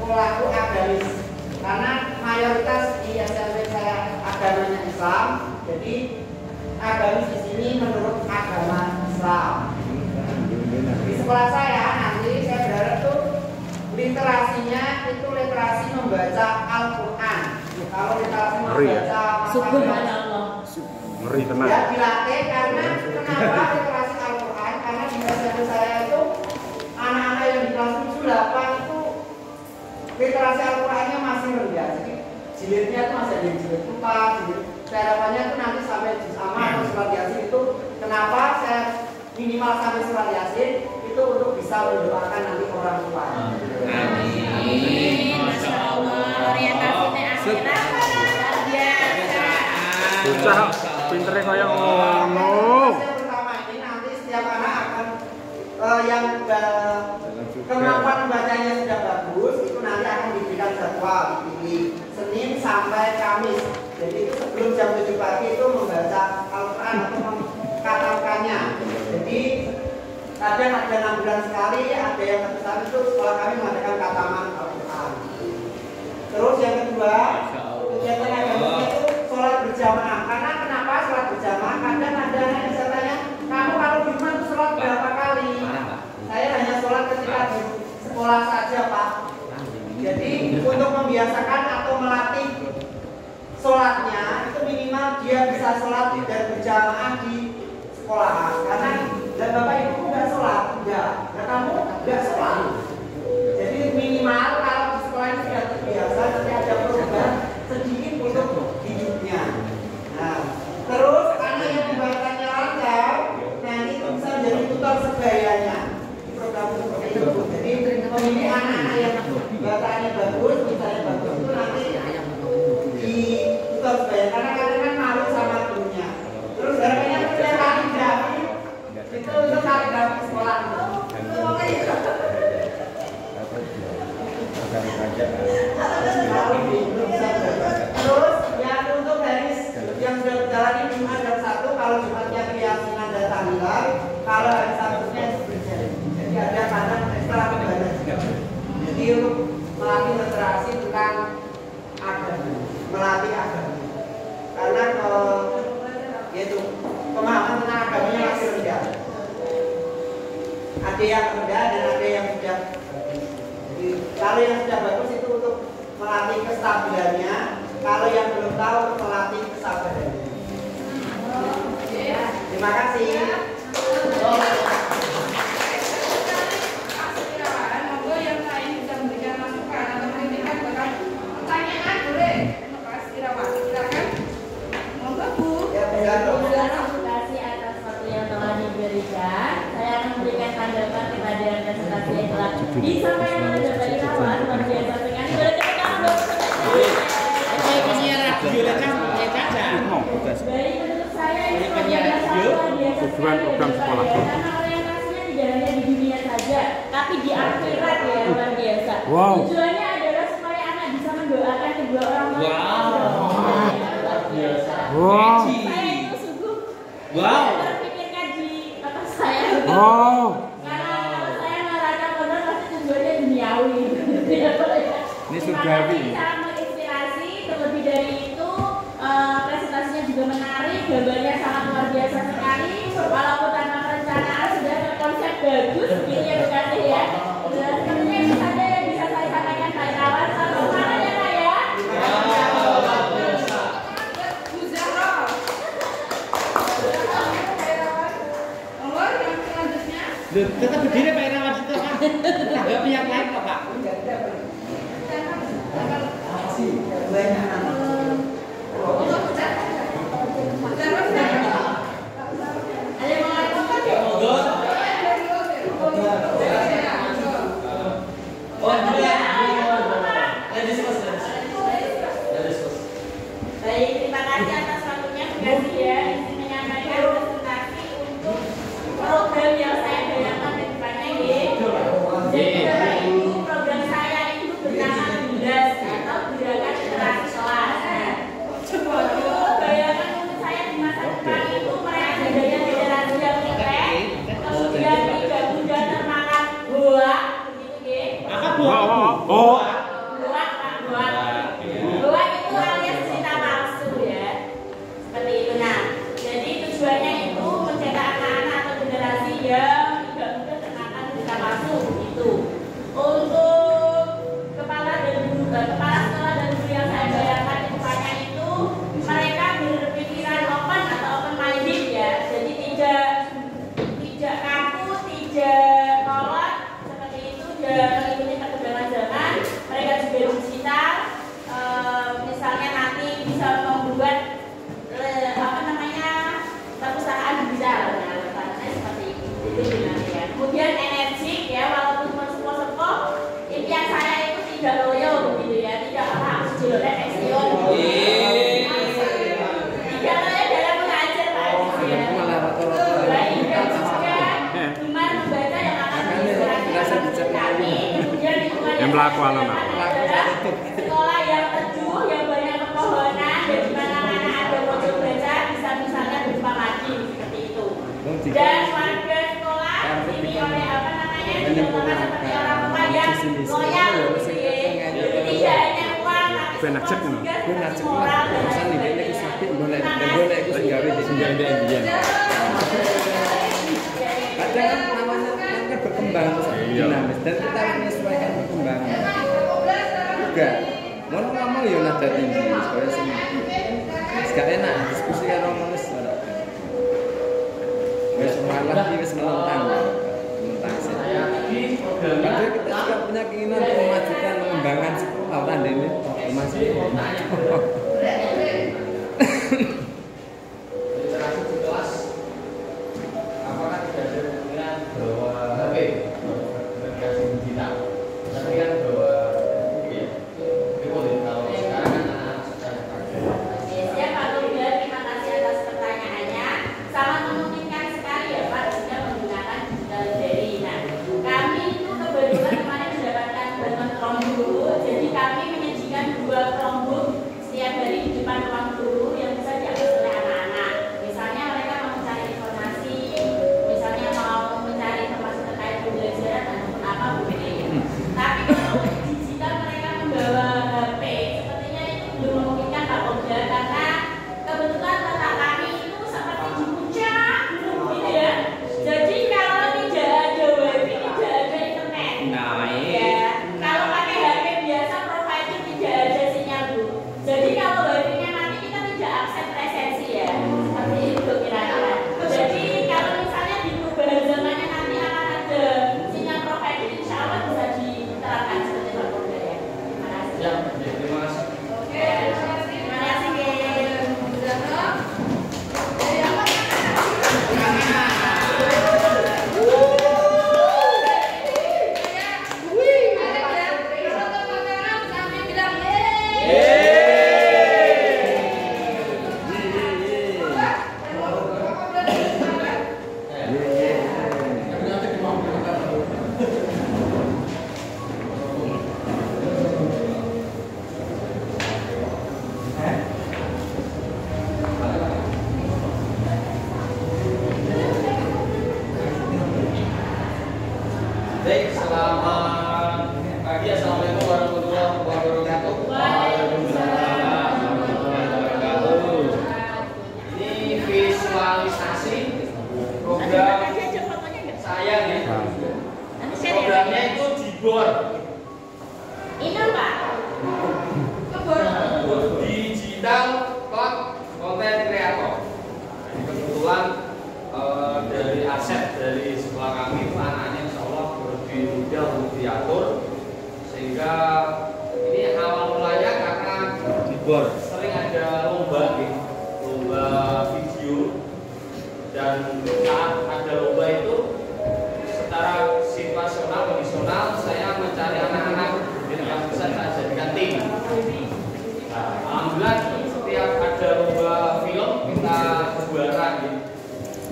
sekolahku agamis, karena mayoritas di SMP saya agamanya Islam, jadi agamis di sini menurut agama Islam. Di sekolah saya nanti saya berharap tuh literasinya itu literasi membaca Al-Quran. Kalau literasi membaca Subhanallah. Ngeri tenang. Ya dilatih, karena kenapa literasi Al-Quran? Karena di SMP saya itu anak-anak yang di kelas 7-8 itu literasi Al-Qurannya masih rendah. Jadi jilidnya itu masih ada yang jilid 4, jilid harapannya itu nanti sampai juz amma atau surat Yasin. Itu kenapa saya minimal sampai surat Yasin itu untuk bisa mendoakan nanti orang tua. Amin. Masya Allah. Orientasinya akhirat luar biasa. Susah, pinternya kayak ngono. Pertama ini nanti setiap anak akan yang kemampuan membacanya sudah bagus, itu nanti akan diberikan jadwal, dipilih Senin sampai Kamis. Jadi itu sebelum jam 7 pagi itu membaca Al-Quran atau mengkatakannya. Jadi kadang ada 6 bulan sekali, ada yang terbesar itu sekolah kami mengadakan kataman Al-Quran. Terus yang kedua, kegiatan agama itu sholat berjamaah. Karena kenapa sholat berjamaah? Kadang ada yang saya tanya, kamu kalau di rumah itu sholat berapa kali? Saya hanya sholat ketika di sekolah saja, Pak. Jadi untuk membiasakan atau melatih sholatnya itu minimal dia bisa sholat dan berjamaah di sekolah. Karena dan bapak ibu nggak sholat, enggak. Nah kamu nggak sholat. Jadi minimal kalau di sekolah ini sudah terbiasa, nanti ada program sedikit untuk hidupnya. Nah, terus anak yang pembahasannya lancar, nanti itu bisa menjadi tutor sebayanya. Di program seperti itu. Jadi memilih anak-anak yang bacaannya bagus, misalnya bagus itu nanti di tutor sebaya. Karena kadang kan malu sama gurunya. Terus harapannya punya kaligrafi, itu untuk kaligrafi sekolah. Terus yang untuk garis yang sudah berjalan ini Jumat jam 1, kalau Jumatnya keyakinan dan tahlilan, kalau hari Sabtunya itu berjari. Jadi ada kadang ekstra kebadan juga. Jadi untuk melatih literasi tentang agama, melatih agama. Karena yaitu pemahaman tentang agamanya masih rendah. Ada yang rendah dan ada yang sudah. Kalau yang sudah bagus itu untuk melatih kestabilannya, kalau yang belum tahu untuk melatih kesabarannya. Terima kasih. Monggo yang lain bisa memberikan masukan atau kritikan bahkan pertanyaan boleh. Mas Irawan, silakan. Monggo Bu. Terima kasih atas waktu yang telah diberikan. Saya akan memberikan tanggapan kepada presentasi yang telah disampaikan oleh Bapak Irawan. Luar biasa sekali. Boleh tepuk tangan dong. Baik, menurut saya ini program program sekolah. Karena orientasinya tidak hanya di dunia saja, tapi di akhirat ya, luar biasa. Wow. Tujuannya adalah supaya anak bisa mendoakan kedua orang tua. Wow. Saya itu sungguh terpikirkan di otak saya. Wow. Karena kalau saya mengatakan benar pasti tujuannya duniawi. Ini surgawi. Sangat menginspirasi. Terlebih dari itu presentasinya juga menarik, gambarnya sangat luar biasa sekali. Walaupun tanpa perencanaan sudah terkonsep bagus, begitu ya Bu Kasih ya. Sepertinya itu saja yang bisa saya sampaikan Pak Irawan. Selamat semangat ya Pak ya. Bu Zahra. Monggo yang selanjutnya. Tetap berdiri Pak Irawan itu kan. Enggak punya lain kok Pak. Banyak anak. Monggo Bu Zahra. Zahra, silakan. Ada yang mau ngomong? Monggo. Oh, Baik, terima kasih atas waktunya Bu Kasih ya. Izin menyampaikan presentasi untuk program yang saya bayangkan ke depannya ya. Jadi Bapak Ibu, program saya itu bernama GERAS atau Gerakan Literasi Kelas. melaku alun-alun. Sekolah yang teduh, yang banyak pepohonan, dan di mana-mana ada pojok baca bisa misalnya berupa lagi seperti itu. Dan warga sekolah ini oleh apa namanya ditentukan seperti orang tua yang loyal gitu ya. Jadi tidak hanya uang, tapi juga moral dan lain sebagainya. Kadang kan namanya kan berkembang terus dinamis dan kita harus menyesuaikan perkembangan. Juga, mau ngomong ya nada tinggi, soalnya gak enak diskusi karo nulis. Wes malah iki wis menentang sih. Padahal kita juga punya keinginan untuk memajukan pengembangan sekolah ini masih. Baik, selamat pagi. Assalamualaikum warahmatullahi wabarakatuh. Waalaikumsalam warahmatullahi wabarakatuh. Ini visualisasi program saya nih. Programnya itu Jibor. Ini Pak. Digital Content Creator. Kebetulan dari aset dari sekolah kami, anaknya insya Allah lebih mudah untuk diatur, sehingga ini awal mulanya karena sering ada lomba video, dan saat ada lomba itu secara situasional kondisional saya mencari anak-anak yang bisa saya jadikan tim. Nah, alhamdulillah setiap ada lomba film kita juara gitu.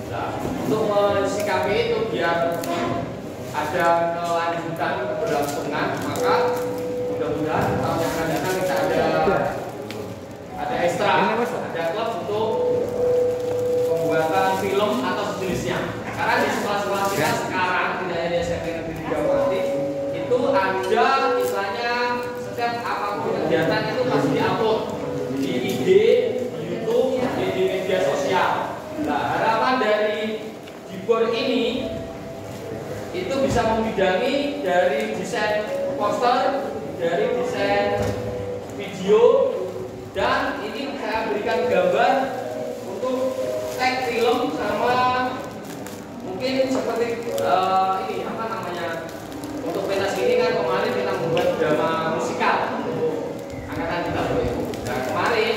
Nah, untuk mensikapi itu biar ada kelanjutan keberlangsungan, maka mudah-mudahan tahun yang akan datang kita ada ekstra, ada klub untuk pembuatan film atau sejenisnya. Karena di sekolah-sekolah kita sekarang, tidak hanya di SMP Negeri 3 Pati, itu ada istilahnya setiap apapun kegiatan itu pasti diupload di IG, di YouTube, di media sosial. Nah, harapan dari Jibor ini itu bisa membidangi dari desain poster, dari desain video, dan ini saya berikan gambar untuk tag film sama mungkin seperti ini apa namanya, untuk pentas ini kan kemarin kita membuat drama musikal untuk angkatan kita Bapak Ibu. Dan kemarin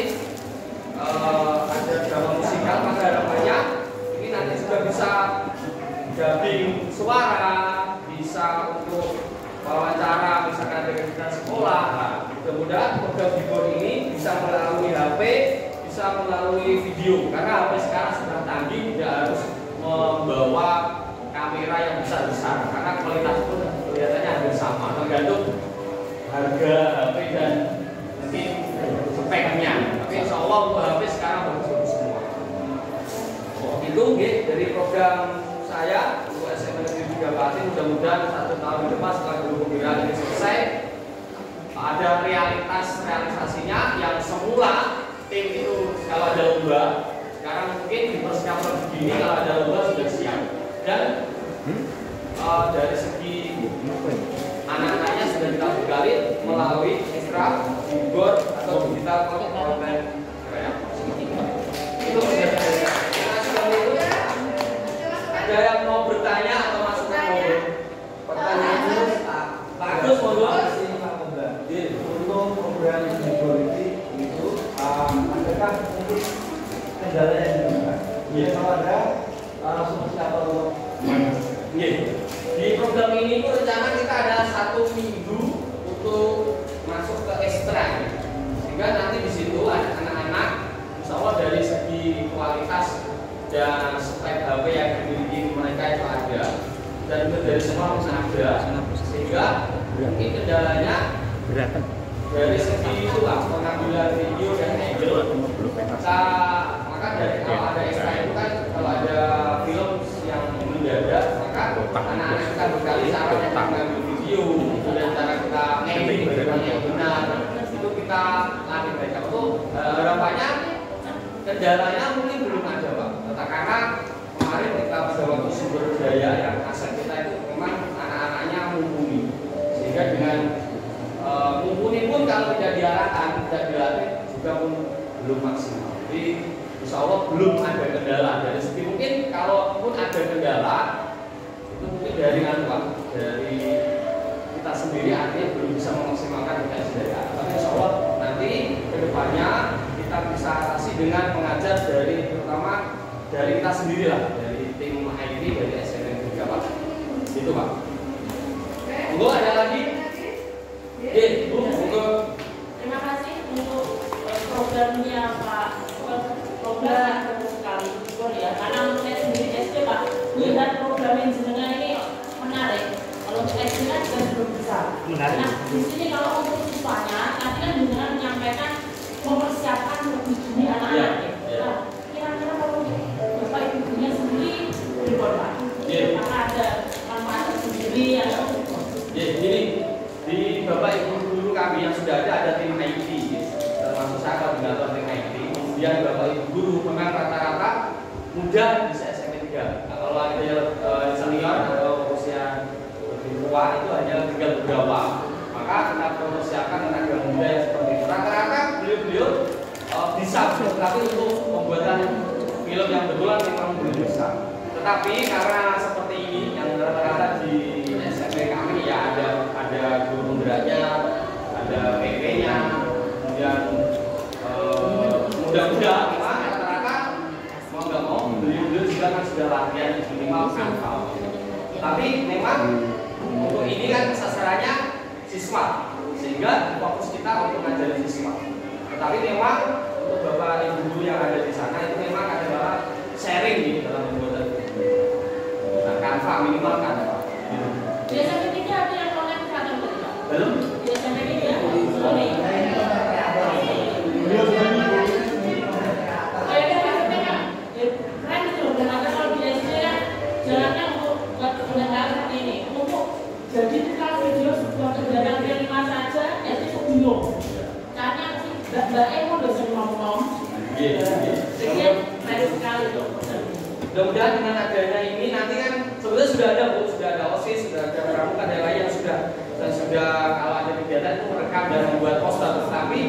ada drama musikal, maka harapannya ini nanti juga bisa dubbing suara, bisa untuk wawancara, misalkan ada kegiatan sekolah. Nah, mudah-mudahan program Jibor ini bisa melalui HP, bisa melalui video, karena HP sekarang sudah canggih, tidak harus membawa kamera yang besar-besar. harga HP dan mungkin speknya. Tapi insya Allah untuk HP sekarang bagus semua. Itu dari program saya untuk SMA Negeri 3 Pati, mudah-mudahan 1 tahun ke depan setelah guru pembinaan ini selesai ada realisasinya yang semula tim itu kalau ada lomba sekarang mungkin dipersiapkan begini, kalau ada lomba sudah siap. Dan dari segi anak-anaknya sudah kita bekali melalui ekstra board atau digital content. Itu sudah ada. Ada yang mau bertanya atau masukan mau pertanyaan itu bagus monggo. Untuk program Ibu itu adakah mungkin kendala yang ditemukan? Kalau ada solusi apa untuk? Di program ini itu rencana kita ada 1 minggu untuk masuk ke ekstra, sehingga nanti di situ ada anak-anak, insya Allah dari segi kualitas dan spek HP yang dimiliki mereka itu ada, dan itu dari semua ada, sehingga mungkin kendalanya dari segi itulah pengambilan video dan angle. Maka dari kalau ada ekstra itu kan kalau ada film yang mendadak, maka anak-anak kita berkali cara mengambil video dan cara kita editing bagaimana yang benar itu kita latih mereka. Itu harapannya kendalanya mungkin belum ada Pak, karena kemarin kita pada waktu sumber daya yang aset kita itu memang anak-anaknya mumpuni, sehingga dengan mumpuni pun kalau tidak diarahkan, tidak dilatih juga pun belum maksimal. Jadi insya Allah belum ada kendala. Dari segi mungkin kalaupun ada kendala itu mungkin dari dari kita sendiri artinya belum bisa memaksimalkan potensi dari anak. Tapi insya Allah nanti kedepannya kita bisa atasi dengan mengajar dari terutama dari kita sendiri lah, dari tim IT dari SNM juga Pak. Itu Pak. Monggo ada lagi? Bu, monggo. Terima kasih untuk programnya Pak. Program sekali ya, karena untuk saya sendiri SD Pak, melihat program yang jenengan ini menarik. Kalau untuk SD kan juga belum besar. Nah, di sini kalau untuk siswanya, tadi kan jenengan menyampaikan mempersiapkan lebih dini anak-anak. Nah, kira-kira kalau Bapak Ibunya sendiri reward Pak, apakah ada manfaat sendiri atau? Jadi di Bapak Ibu guru kami yang sudah ada tim IT, termasuk saya koordinator tim IT. Kemudian Bapak Ibu guru memang rata-rata muda bisa SMP 3. Nah, kalau ada senior atau usia lebih tua itu hanya tinggal beberapa. Maka kita persiapkan tenaga muda yang seperti itu. Rata-rata beliau bisa, tetapi untuk pembuatan film yang betulan memang belum bisa. Tetapi karena seperti ini yang rata-rata di SMP kami ya ada guru pemberanya, ada PP-nya, kemudian mudah-mudah memang rata-rata mau nggak mau beliau juga kan sudah latihan minimal hafal. Tapi memang untuk ini kan sasarannya siswa, sehingga fokus kita untuk ngajarin siswa. Tetapi memang untuk Bapak Ibu guru yang ada di sana itu memang adalah sharing gitu dalam pembuatan video. Nah, Canva minimal Canva. Biasanya kita ada yang online atau tidak? Belum? Biasanya kita ya. Sorry. Jadi kalau video sebuah kendaraan kelima saja, itu bingung. Caranya sih, Mbak Emo udah sering ngomong. Sekian, baik sekali tuh. Mudah-mudahan dengan adanya ini nanti kan sebenarnya sudah ada Bu, sudah ada OSIS, sudah ada pramuka dan lain yang sudah kalau ada kegiatan itu merekam dan membuat poster. Tapi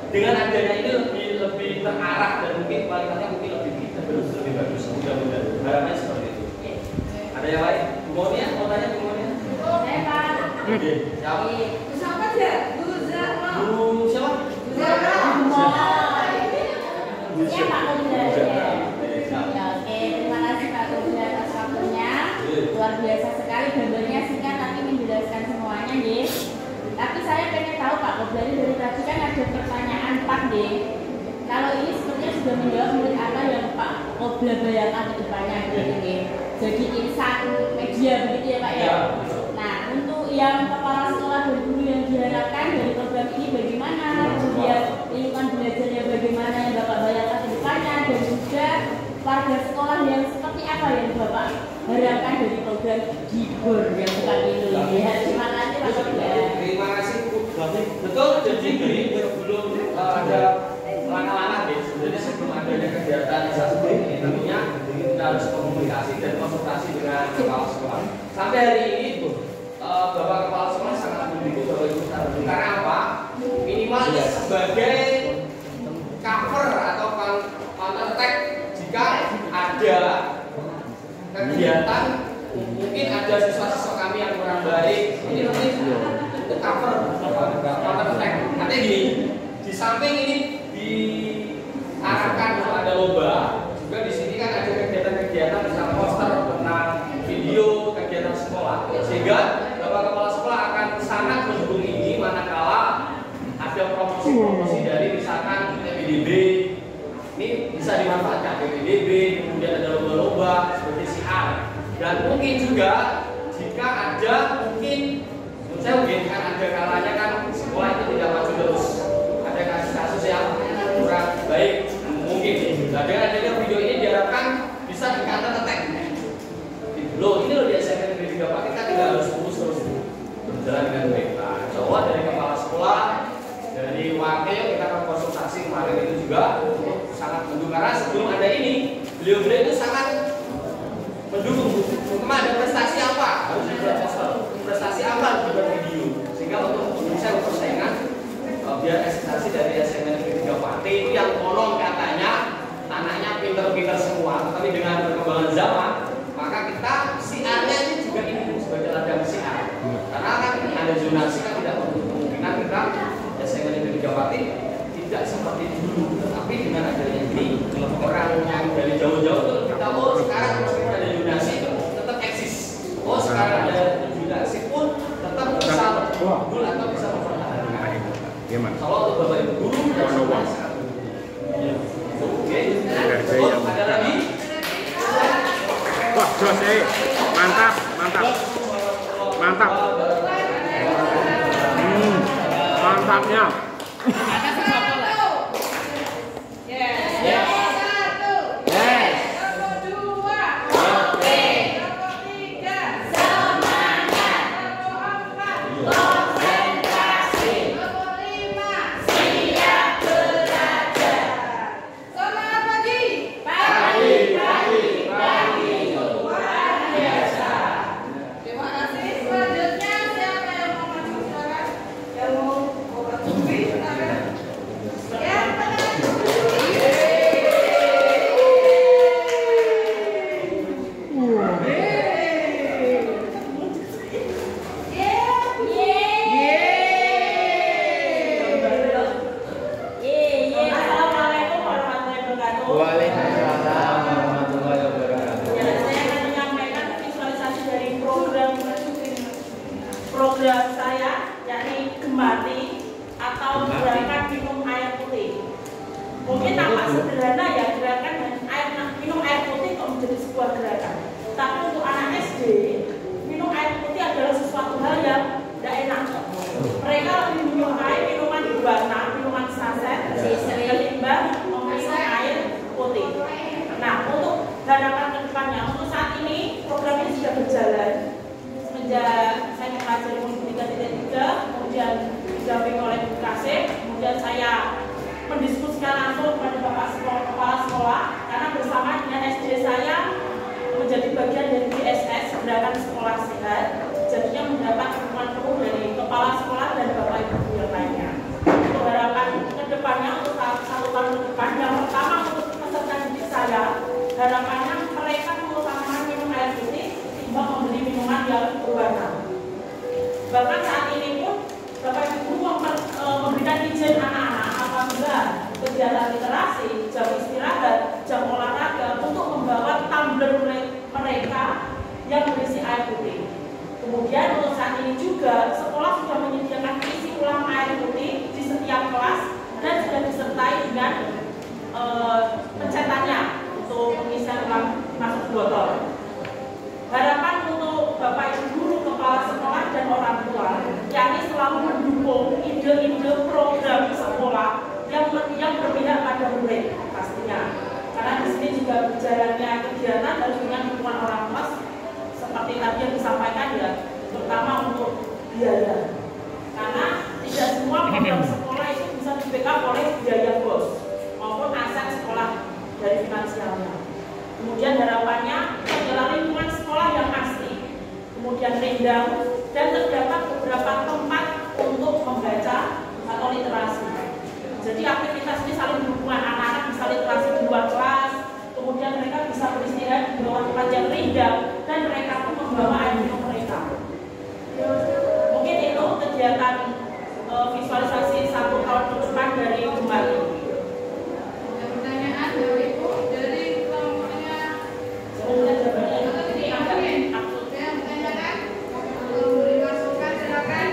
dengan adanya ini lebih terarah dan mungkin kualitasnya mungkin lebih bagus. Mudah-mudahan harapannya seperti itu. Ada yang lain? Bumonia, mau tanya Bumonia? Saya Pak. Siapa? Siapa aja? Bu Zara. Bu siapa? Zara. Ya Pak Koordinator. Ya oke, terima kasih Pak Koordinator atas waktunya. Luar biasa sekali, gambarnya singkat tapi menjelaskan semuanya ya. Tapi saya pengen tahu Pak Koordinator, dari tadi kan ada pertanyaan Pak deh. Kalau ini sebenarnya sudah menjawab menurut apa yang Pak Koordinator bayangkan ke depannya gitu ya. Jadi insan media begitu ya Pak ya. Nah untuk yang kepala sekolah dari dulu yang diharapkan dari program ini bagaimana, kemudian lingkungan belajarnya bagaimana yang Bapak bayangkan ke depannya, dan juga warga sekolah yang seperti apa yang Bapak harapkan dari program Gibor yang sekarang ini. Ya, terima kasih Pak Koda. Terima kasih Bu. Betul, jadi belum ada langkah-langkah deh. Sebenarnya sebelum adanya kegiatan seperti ini, tentunya kita harus komunikasi dan konsultasi dengan kepala sekolah. Sampai hari ini Bu, Bapak Kepala Sekolah sangat mendukung Bapak Ibu Guru. Karena apa? Minimal sebagai cover atau counter attack jika ada kegiatan, mungkin ada siswa-siswa kami yang kurang baik, ini nanti untuk cover counter attack. Artinya gini, di samping ini diarahkan untuk ada lomba, juga di sini kan ada kegiatan-kegiatan misalnya poster tentang video kegiatan sekolah, sehingga Bapak Kepala Sekolah akan sangat mendukung ini manakala ada promosi-promosi dari misalkan PPDB. Ini bisa dimanfaatkan PPDB, kemudian ada lomba-lomba seperti siar, dan mungkin juga jika ada saya mungkin kan ada kalanya kan sekolah itu tidak maju terus, ada kasus-kasus yang kurang baik mungkin. Nah, dengan adanya video ini diharapkan bisa di-counter attack. Loh, ini loh di SMA Negeri 3 Pak, kita tidak harus fokus terus berjalan dengan baik. Nah, coba dari kepala sekolah, dari wakil kita akan konsultasi kemarin itu juga sangat mendukung, karena sebelum ada ini beliau-beliau itu sangat mendukung. Cuma ada prestasi apa harus dibuat poster, prestasi apa harus dibuat video, sehingga untuk bisa persaingan biar eksistensi dari SMA Negeri 3 Pati itu yang konon katanya anaknya pinter-pinter semua, tetapi dengan perkembangan zaman maka kita siarnya ini juga ini sebagai ladang siar, karena kan ada zonasi kan tidak menutup kemungkinan kita SMA Negeri 3 Pati tidak seperti dulu, tetapi dengan adanya ini orang yang dari jauh-jauh tuh kita sekarang meskipun ada zonasi tetap eksis, sekarang ada zonasi pun tetap bisa unggul atau bisa mempertahankan. Kalau untuk Bapak Ibu Guru dan masyarakat. Oke, ada lagi? Wah, jos, mantap, mantap, mantap. Mantapnya. Program saya yakni Gemati atau gerakan minum air putih. Mungkin nampak sederhana ya, gerakan minum air putih kok menjadi sebuah gerakan. Tapi untuk anak SD, minum air putih adalah sesuatu hal yang tidak enak. Mereka lebih menyukai minuman berwarna, minuman saset, ketimbang meminum air putih. Nah, untuk harapan ke depannya, untuk saat ini program ini sudah berjalan. Semenjak saya mempelajari Mundipika 3, kemudian didampingi oleh Bu Kasih, kemudian saya mendiskusikan langsung kepada Bapak Kepala Sekolah, karena bersama dengan SD saya menjadi bagian dari GSS, Gerakan Sekolah Sehat, jadinya mendapat dukungan penuh dari Kepala Sekolah dan Bapak Ibu yang lainnya. Untuk harapan ke depannya, untuk satu tahun ke depan, yang pertama untuk peserta didik saya, harapannya mereka mengutamakan minum air putih timbang membeli minuman yang berwarna. Bahkan saat ini pun Bapak Ibu memberikan izin anak-anak apabila kegiatan literasi, jam istirahat, jam olahraga untuk membawa tumbler mereka yang berisi air putih. Kemudian untuk saat ini juga sekolah sudah menyediakan isi ulang air putih di setiap kelas dan sudah disertai dengan pencetannya untuk pengisian ulang masuk botol. Harapan untuk Bapak Ibu Guru, Kepala Sekolah dan orang tua, yakni selalu mendukung dan terdapat beberapa tempat untuk membaca atau literasi. Jadi aktivitas ini saling berhubungan, anak-anak bisa literasi di luar kelas, kemudian mereka bisa beristirahat di bawah tempat yang rindang, dan mereka pun membawa air minum mereka. Mungkin itu kegiatan visualisasi 1 tahun ke depan dari Gemali. Pertanyaan dari Ibu dari kelompoknya. Semoga jawabannya ini agak absurd. Yang menanyakan, beri masukan silakan.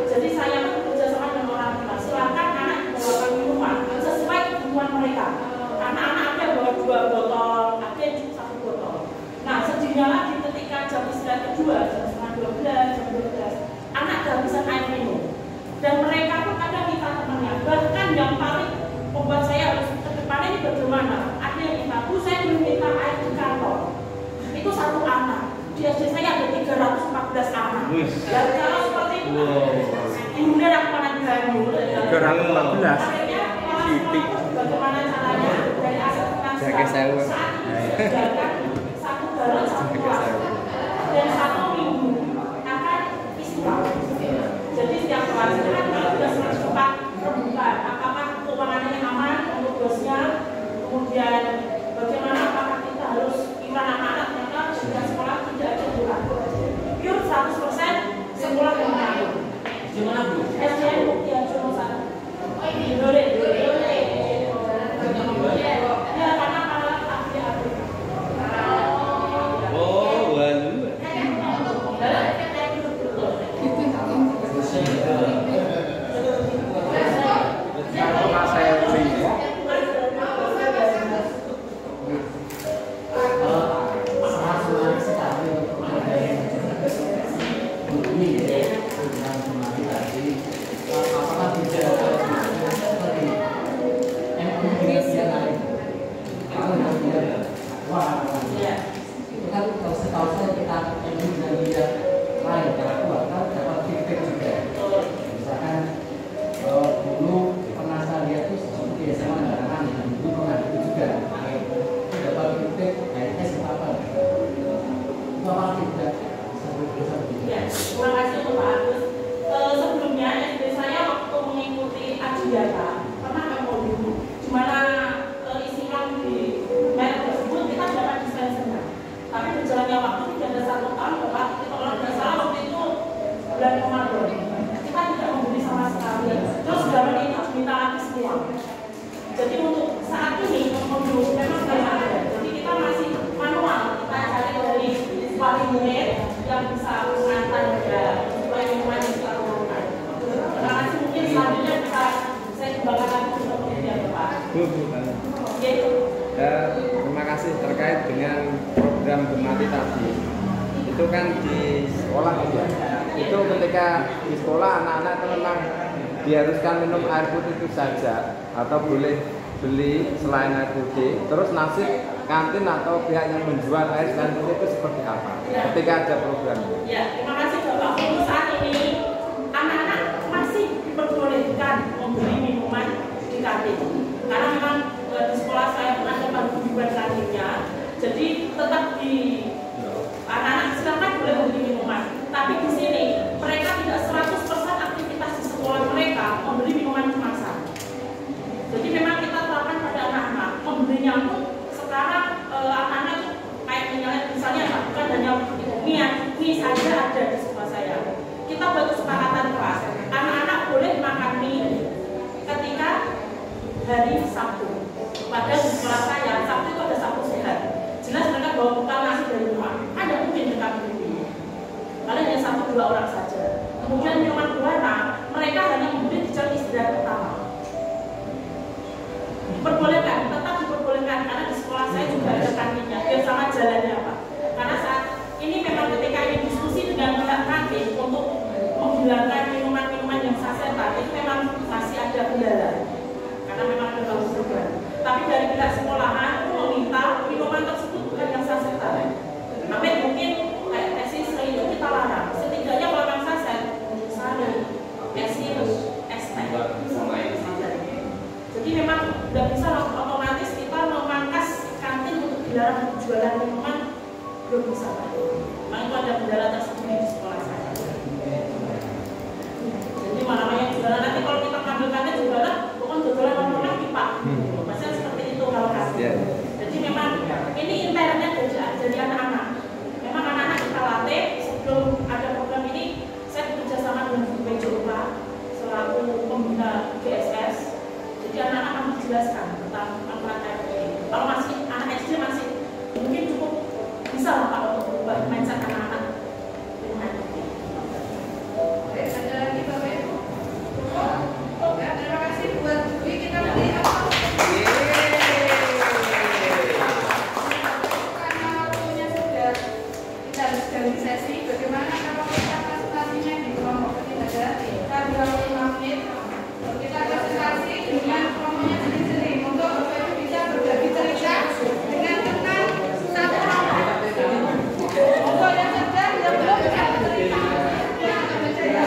Jadi saya bekerja sama dengan orang tua. Silakan anak membawa minuman sesuai kebutuhan mereka. Anak-anak ada bawa 2 botol, ada yang cuma 1 botol. Nah, sedihnya lagi ketika jam istirahat kedua, jam setengah 12, jam 12, anak kehabisan air minum. Dan mereka pun kadang minta temannya. Bahkan yang paling membuat saya harus ke depan ini bagaimana? Ada yang minta, Bu, saya belum minta air di kantor. Itu 1 anak. Di SD saya ada 314 anak. Dan kalau seperti itu, kemudian aku mana ganggu. 314. Titik. Bagaimana caranya dari aset finansial saat ini disediakan 1 galon 1 kelas dan 1 minggu akan istilah. Jadi setiap kelas itu kan kalau sudah sempat terbuka, apakah keuangannya aman untuk bosnya, kemudian bagaimana apakah kita harus iuran anak-anak mereka sudah sekolah tidak ada iuran. Pure 100% sekolah yang lain. Gimana Bu? SDN Bukti Arjuna 1. Oh ini boleh. Ya karena aktif. Oh, walu. Terima kasih untuk Pak Agus. Sebelumnya SD saya waktu mengikuti Adiata pernah ke Modul, di mana isikan di merek tersebut kita dapat dispensernya. Tapi berjalannya waktu tidak ada 1 tahun, Bapak. Kalau tidak salah waktu itu bulan Ramadan, kita tidak membeli sama sekali. Terus galon ini diminta lagi semua. Jadi untuk saat ini Modul memang belum ada. Jadi kita masih manual, kita cari dari wali murid yang bisa mengantar ya supaya minuman kita turunkan. Terima kasih, mungkin selanjutnya bisa saya kembangkan lagi untuk kemudian Pak. Terima kasih terkait dengan program Gemali tadi. Itu kan di sekolah ya. Itu ketika di sekolah anak-anak itu memang diharuskan minum air putih itu saja atau boleh beli selain air putih. Terus nasib kantin atau pihak yang menjual air selain putih itu seperti apa ketika ada program? Ya, terima kasih Bapak. Untuk saat ini anak-anak masih diperbolehkan membeli minuman di kantin. Karena memang di sekolah saya pun ada paguyuban kantinnya. Jadi tetap di anak-anak silakan boleh membeli minuman. Tapi di sini mereka tidak 100% aktivitas di sekolah mereka membeli minuman kemasan. Jadi memang kita terapkan pada anak-anak membelinya pun sekarang hari Sabtu. Padahal di sekolah saya Sabtu itu ada Sabtu sehat. Jelas mereka bawa bekal nasi dari rumah. Ada mungkin dekat ini. Paling hanya 1-2 orang saja. Kemudian minuman berwarna, mereka hanya membeli di jam istirahat pertama. Diperbolehkan, tetap diperbolehkan karena di sekolah saya juga ada kantinnya. Biar sama jalannya Pak. Karena saat ini memang ketika ini diskusi dengan pihak kantin untuk menghilangkan minuman-minuman yang sasetan itu memang masih ada kendala. Karena memang ada kesulitan. Tapi dari pihak sekolahan meminta minuman tersebut bukan yang sasetan. Tapi mungkin kayak tesis itu kita larang. Setidaknya kalau yang saset, misalnya esi es teh. Jadi memang sudah bisa otomatis kita memangkas kantin untuk dilarang jualan minuman belum bisa. Memang itu ada kendala tersebut di sekolah saya. Jadi namanya jualan nanti kalau kita ngambil kantin jualan, bukan jualan orang pipa. Maksudnya seperti itu kalau kasih. Jadi memang ini internnya jadi anak-anak. Memang anak-anak kita latih sebelum ada program ini, saya bekerja sama dengan Bu PJOPA selaku pembina GSS. Jadi anak-anak kami jelaskan tentang manfaat ini. Kalau masih anak SD masih mungkin cukup bisa lah Pak untuk berubah mindset anak-anak dengan ini. Oke, ada lagi Bapak Ibu? Ya, terima kasih buat Dwi. Kita beri apa? Karena waktunya sudah kita harus ganti sesi. Bagaimana kalau kita presentasinya di kelompok ketiga? Kita 25 menit. Kita presentasi dengan kelompoknya sendiri-sendiri untuk Bapak Ibu bisa berbagi cerita dengan tentang satu kelompok. Untuk yang sedang yang belum bisa bercerita, yang akan bercerita.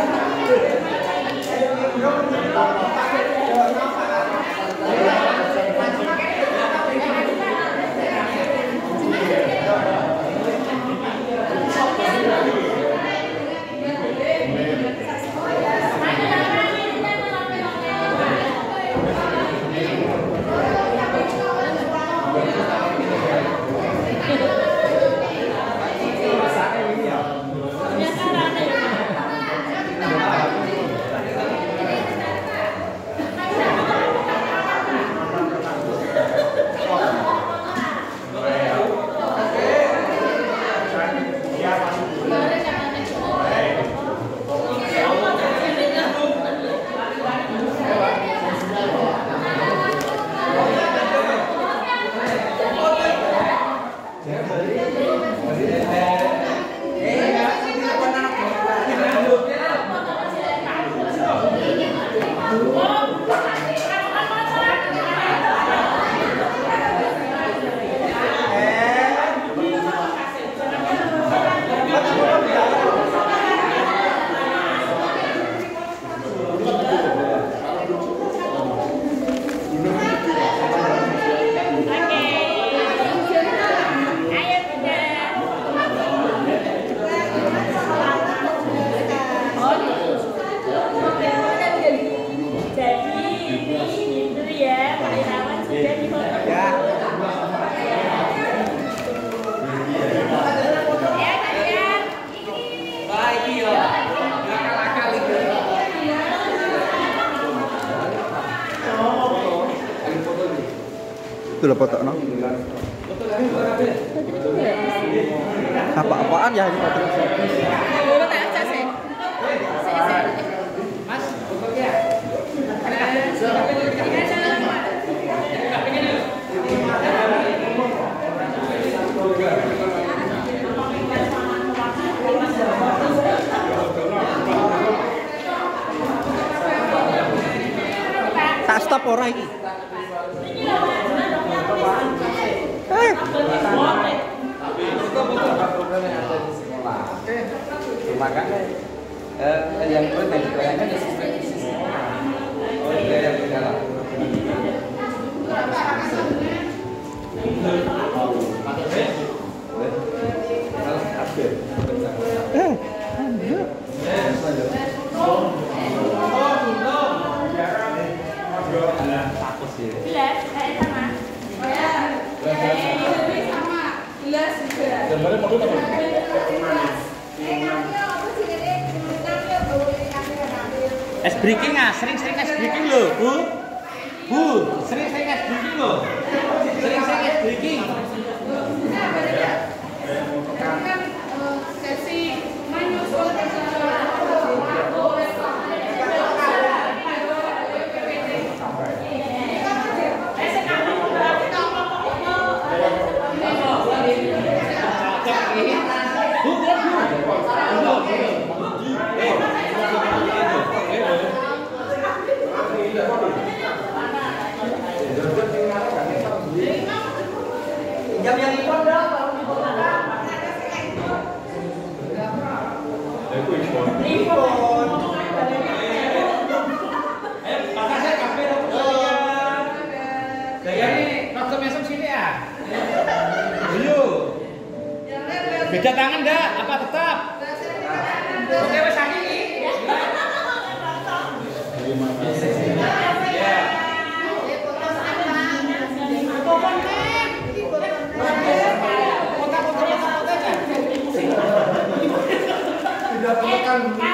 Itu lah foto no. Apa-apaan ya ini foto? Mas, fotonya. Tak stop ora iki. Program yang ada di sekolah. Makanya yang penting dibayangkan ya sesuai visi sekolah. Oh iya yang beda lah. Es breaking ah, sering-sering es breaking loh, Bu. Bu, sering saya ngas breaking loh. Sering saya ngas breaking. kan sesi menyusul Jam yang itu ada kalau di Makasih kafe dong. Gaya ini waktu mesem sini ya. Ayo. Beda tangan enggak? Apa tetap? Oke, wes sakit. Tidak perlu kan